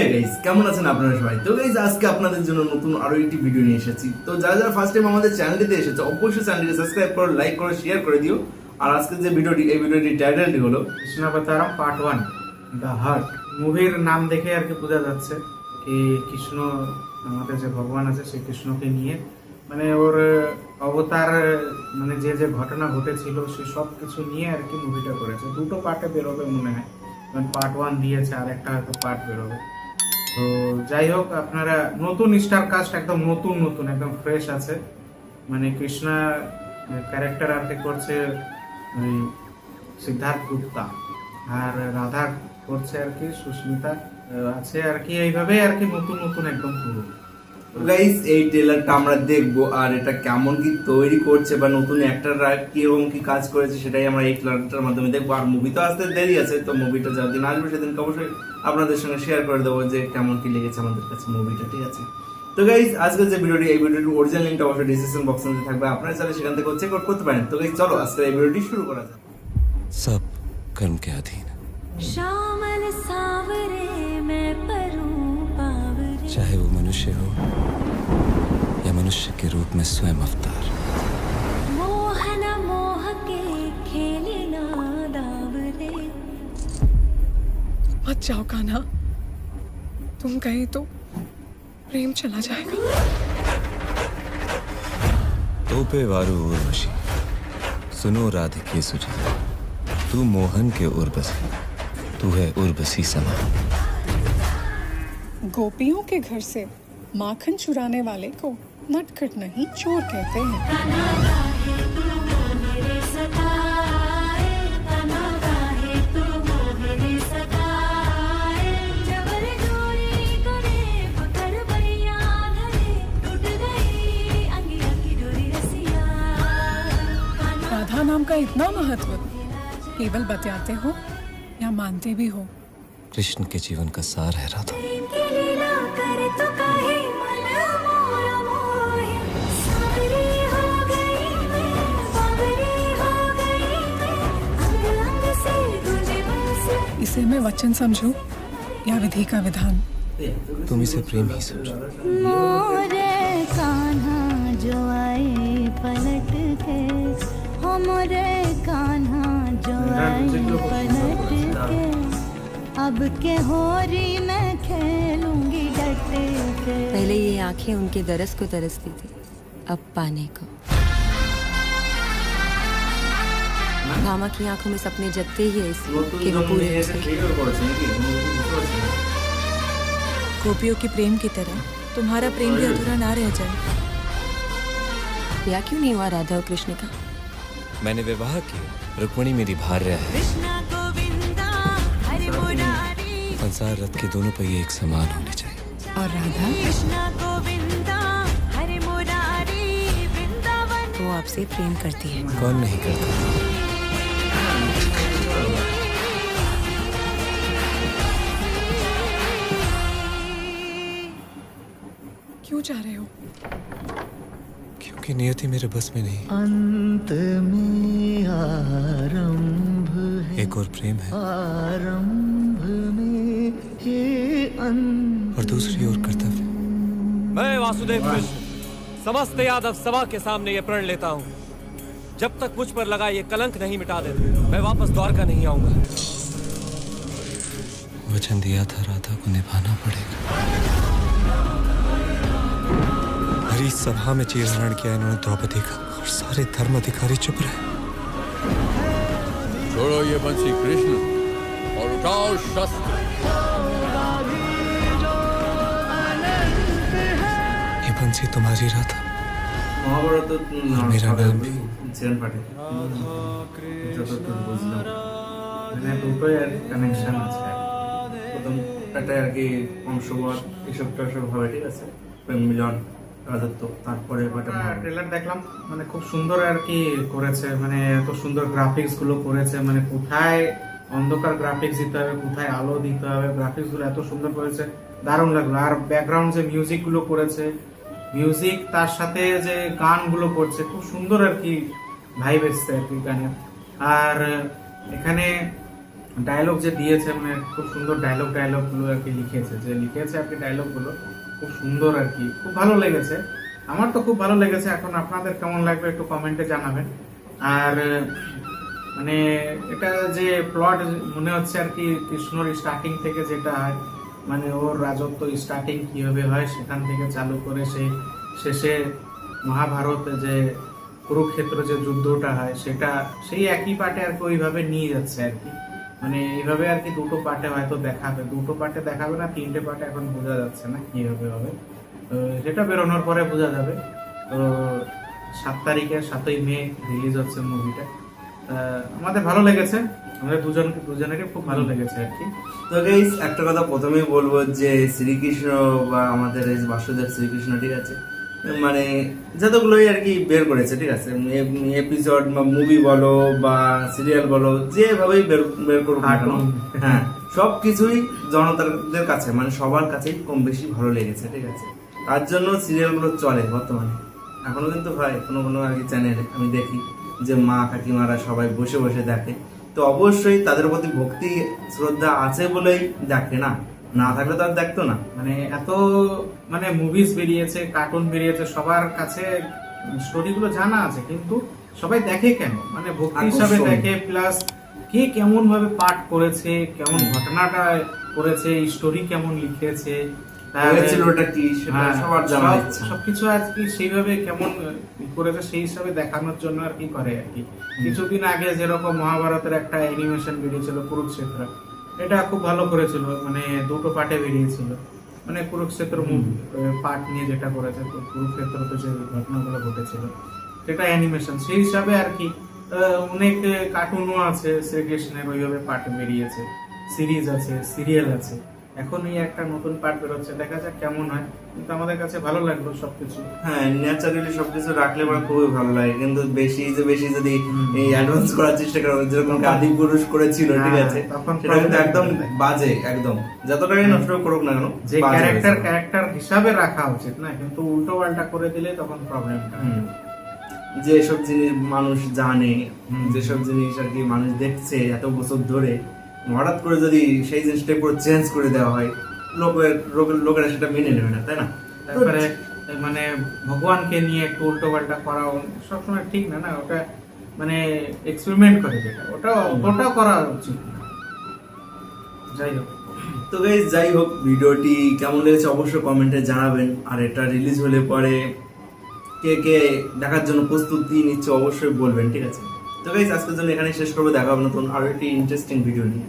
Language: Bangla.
হ্যাঁ গাইস, কেমন আছেন আপনারা সবাই? তো গাইস, আজকে আপনাদের জন্য নতুন আরো একটি ভিডিও নিয়ে এসেছি। তো যারা যারা ফার্স্ট টাইম আমাদের চ্যানেলটিতে এসেছে, অবশ্যই চ্যানেলটিকে সাবস্ক্রাইব করো, লাইক করো, শেয়ার করে দিও। আর আজকে যে ভিডিওটি, এই ভিডিওটির টাইটেলটি হলো কৃষ্ণাবতারম পার্ট 1 দ্য হার্ট। মুভির নাম দেখে আর কি বোঝা যাচ্ছে কি কৃষ্ণ আমাদের যে ভগবান আছে সেই কৃষ্ণকে নিয়ে মানে ওর অবতার মানে যে যে ঘটনা ঘটেছিল সেই সব কিছু নিয়ে আর কি মুভিটা করেছে। দুটো পার্টে বেরোবে মনে হয়, পার্ট 1 দিয়েছে আর একটা হয়তো পার্ট বেরোবে। তো যাই হোক, আপনারা নতুন স্টার কাস্ট একদম নতুন নতুন একদম ফ্রেশ আছে। মানে কৃষ্ণা ক্যারেক্টার আর কি করছে ওই সিদ্ধার্থ গুপ্তা, আর রাধা করছে আর কি সুস্মিতা আছে আর কি। এইভাবে আর কি নতুন নতুন একদম পুরো। গাইস, এই ট্রেলারটা আমরা দেখবো, আর এটা কেমন কি তৈরি করছে বা নতুন অ্যাক্টররা কিরকম কি কাজ করেছে সেটাই আমরা এই ট্রেলারটার মাধ্যমে দেখবো। আর মুভি তো আসতে দেরি আছে, তো মুভিটা যেদিন আসবে সেদিন অবশ্যই আপনাদের সঙ্গে শেয়ার করে দেবো যে কেমন কি লেগেছে আমাদের কাছে মুভিটা, ঠিক আছে? তো গাইস, আজকে যে ভিডিওটি, এই ভিডিওটির অরিজিনাল লিঙ্কটা অবশ্যই ডিসক্রিপশন বক্সের মধ্যে থাকবে, আপনারা চাইলে সেখান থেকে চেক আউট করতে পারেন। তো গাইস, চলো আজকে এই ভিডিওটি শুরু করা যাক। सब कर्म के अधीन है। श्यामल सावरे मैं परूं बावरे चाहे वो मनुष्य हो या मनुष्य के रूप में स्वयं अवतार। मोहन मोह के खेलना दावरे। मत जाओ कान्हा, तुम गए तो प्रेम चला जाएगा। तोपे वारू उर्वशी, सुनो राधिके सुजी, तू मोहन के उर्वशी, तू है उर्वशी समा। गोपियों के घर से माखन चुराने वाले को नटखट नहीं चोर कहते हैं। राधा नाम का इतना महत्व केवल बतलाते हो या मानते भी हो? कृष्ण के जीवन का सार है राधा। इसे मैं वचन समझूं या विधि का विधान? तुम इसे प्रेम ही समझो। मोरे कान्हा जो आए पलट के, हमरे कान्हा जो आए पलट के, अब के होरी मैं खेलूंगी डट के। पहले ये आंखें उनके दरस को तरसती थी, अब पाने को। भामा की आंखों में सपने जगते ही ऐसे कि वो पूरे हो सके। गोपियों के प्रेम की तरह तुम्हारा प्रेम भी अधूरा ना रह जाए। या क्यों नहीं हुआ राधा और कृष्ण का? मैंने विवाह किया, रुक्मणी मेरी भार्या है। संसार रथ के दोनों पहिए एक समान होने चाहिए। और राधा? वो आपसे प्रेम करती है। कौन नहीं करता? क्यों जा रहे हो? क्योंकि नियति मेरे बस में नहीं। अंत में आरंभ है, एक और प्रेम है आरंभ में ये अंत। और दूसरी ओर कर्तव्य। मैं वासुदेव कृष्ण समस्त यादव सभा के सामने ये प्रण लेता हूँ, जब तक मुझ पर लगा ये कलंक नहीं मिटा देते मैं वापस द्वारका नहीं आऊंगा। वचन दिया था, राधा को निभाना पड़ेगा। हरी सभा में चीरहरण किया इन्होंने द्रौपदी का, और सारे धर्म अधिकारी चुप रहे। छोड़ो ये बंसी कृष्ण और उठाओ शस्त्र। ये बंसी तुम्हारी राधा, মহাভারত মেরা নাম भी। ছিলেন পাঠে যতদূর বুঝলাম, মানে দুটোই আর কানেকশন আছে। প্রথম একটা আর কি অংশবাদ এসব সব হবে, ঠিক আছে, প্রেম মিলন রাজত্ব। তারপরে ট্রেলার দেখলাম, মানে খুব সুন্দর আর কি করেছে, মানে এত সুন্দর গ্রাফিক্স গুলো করেছে, মানে কোথায় অন্ধকার গ্রাফিক্স দিতে হবে, কোথায় আলো দিতে হবে, গ্রাফিক্স গুলো এত সুন্দর করেছে, দারুণ লাগলো। আর ব্যাকগ্রাউন্ড যে মিউজিক গুলো করেছে, মিউজিক তার সাথে যে গানগুলো করছে, খুব সুন্দর আর কি ভাইব এসছে আর কি গানে। আর এখানে ডায়লগ যে দিয়েছে মানে খুব সুন্দর ডায়লগগুলো আর কি লিখেছে, যে লিখেছে আর কি ডায়লগগুলো খুব সুন্দর আর কি, খুব ভালো লেগেছে। আমার তো খুব ভালো লেগেছে। এখন আপনাদের কেমন লাগবে একটু কমেন্টে জানাবেন। আর মানে এটা যে প্লট মনে হচ্ছে আর কি কৃষ্ণর স্টার্টিং থেকে যেটা হয়, মানে ওর রাজত্ব স্টার্টিং কিভাবে হয় সেখান থেকে চালু করে সেই শেষে মহাভারতে যে কুরুক্ষেত্র যে যুদ্ধটা হয় সেটা সেই একই পার্টে আর কি ওইভাবে নিয়ে যাচ্ছে আর কি। মানে এইভাবে আর কি দুটো পার্টে হয়তো দেখাবে, দুটো পার্টে দেখাবে না, তিনটে পার্টে এখন বোঝা যাচ্ছে না কিভাবে হবে। তো সেটা বেরোনোর পরে বোঝা যাবে। তো 7 তারিখে 7ই মে রিলিজ হচ্ছে মুভিটা। আমাদের ভালো লেগেছে, আমাদের দুজনেরই খুব ভালো লেগেছে আর কি। তো গাইস একটা কথা প্রথমেই বলবো যে শ্রীকৃষ্ণ বা আমাদের এই বাসুদেব শ্রীকৃষ্ণ, ঠিক আছে, মানে যতগুলোই আর কি বের করেছে, ঠিক আছে, এপিসোড বা মুভি বলো বা সিরিয়াল বলো, যেভাবেই বের করুক না কেন, হ্যাঁ সব কিছুই জনতাদের কাছে মানে সবার কাছেই কম বেশি ভালো লেগেছে, ঠিক আছে। তার জন্য সিরিয়ালগুলো চলে বর্তমানে। এখনো কিন্তু ভাই কোনো কোনো আর কি চ্যানেলে আমি দেখি যে মা কাকিমারা সবাই বসে বসে দেখে, তো অবশ্যই তাদের প্রতি ভক্তি শ্রদ্ধা আছে বলেই দেখে, না থাকলে তো আর দেখতো না। মানে এত মানে মুভিজ বেরিয়েছে, কার্টুন বেরিয়েছে, সবার কাছে স্টোরিগুলো জানা আছে, কিন্তু সবাই দেখে কেন? মানে ভক্তি হিসাবে দেখে, প্লাস কে কেমন ভাবে পাঠ করেছে, কেমন ঘটনাটা করেছে, স্টোরি কেমন লিখেছে, হয়েছিলটা কি সেটা সবার জানা ইচ্ছা। সবকিছু আর কি সেইভাবে কেমন করেছে সেই হিসাবে দেখানোর জন্য আর কি করে আর কি। কিছুদিন আগে যেরকম মহাভারতের একটা অ্যানিমেশন বেরিয়েছিল কুরুক্ষেত্র, এটা খুব ভালো করেছিল, মানে দুটো পার্টে বেরিয়েছিল, মানে কুরুক্ষেত্র পার্ট নিয়ে যেটা করেছে, কুরুক্ষেত্রতে যে ঘটনাগুলো ঘটেছিল সেটা অ্যানিমেশন, সেই হিসাবে আর কি। অনেক কার্টুনও আছে শ্রীকৃষ্ণের ওইভাবে পার্ট বেরিয়েছে, সিরিজ আছে, সিরিয়াল আছে। এখন এই একটা নতুন পার্ট বেরোচ্ছে, দেখা যাক কেমন হয়, কিন্তু আমাদের কাছে ভালো লাগলো সবকিছু। হ্যাঁ ন্যাচারালি সবকিছু রাখলে পরে খুবই ভালো লাগে, কিন্তু বেশি যদি এই অ্যাডভান্স করার চেষ্টা করা যেরকম আদি পুরুষ করেছিল, ঠিক আছে, সেটা কিন্তু একদম বাজে, একদম যতটাই নষ্ট করুক না কেন, যে ক্যারেক্টার হিসাবে রাখা উচিত না, কিন্তু উল্টো পাল্টা করে দিলে তখন প্রবলেমটা। যেসব জিনিস মানুষ জানে, যেসব জিনিস আর কি মানুষ দেখছে এত বছর ধরে, হঠাৎ করে যদি সেই জিনিসটা পুরো চেঞ্জ করে দেওয়া হয়, লোকেরা সেটা মেনে নেবে না, তাই না? তারপরে মানে ভগবানকে নিয়ে একটু উল্টো পাল্টা করা সবসময় ঠিক না, ওটা মানে এক্সপেরিমেন্ট করে যেটা, ওটা করা উচিত না। যাই হোক, তো গাইস যাই হোক, ভিডিওটি কেমন লেগেছে অবশ্যই কমেন্টে জানাবেন। আর এটা রিলিজ হলে পরে কে কে দেখার জন্য প্রস্তুতি নিচ্ছে অবশ্যই বলবেন, ঠিক আছে। তো গাইস আজকের জন্য এখানে শেষ করবো, দেখা হবে নতুন আরো একটি ইন্টারেস্টিং ভিডিও নিয়ে।